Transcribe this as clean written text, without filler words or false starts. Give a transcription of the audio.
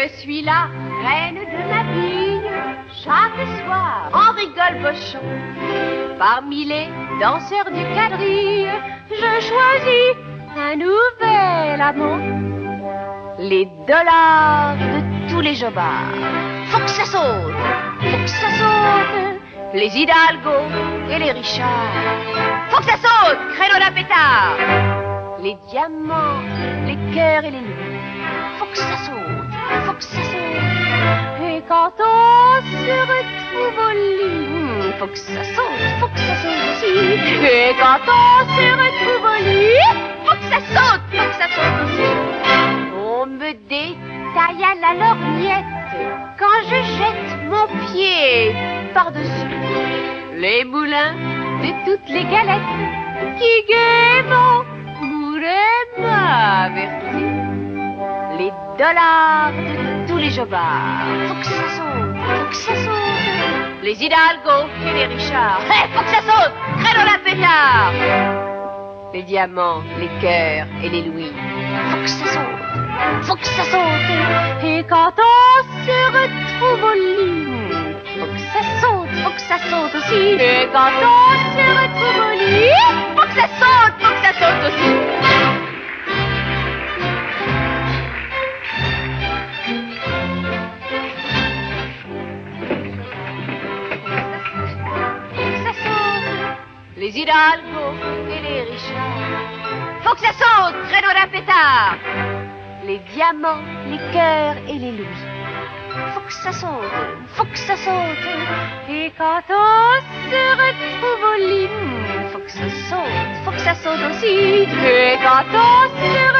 Je suis la reine de ma ville. Chaque soir, en rigole bochon. Parmi les danseurs du quadrille, je choisis un nouvel amant. Les dollars de tous les jobards. Faut que ça saute, faut que ça saute. Les Hidalgo et les Richards. Faut que ça saute, créneau d'un pétard. Les diamants, les cœurs et les loups. Faut que ça saute, faut que ça saute. Et quand on se retrouve au lit, faut que ça saute aussi. Et quand on se retrouve au lit, faut que ça saute aussi. On me détaille à la lorgnette quand je jette mon pied par-dessus les moulins de toutes les galettes qui gaiement mouraient ma vertu. Les dollars de tous les jobards. Faut que ça saute, faut que ça saute. Les Hidalgo et les Richards. Faut que ça saute, créneau d'un pétard. Les diamants, les cœurs et les louis. Faut que ça saute, faut que ça saute. Et quand on se retrouve au lit, faut que ça saute aussi. Et quand on se retrouve au lit, faut que ça saute aussi. Les Hidalgo et les Richards. Faut que ça saute, créneau d'un pétard. Les diamants, les cœurs et les louis. Faut que ça saute. Et quand on se retrouve au lit, faut que ça saute aussi. Et quand on se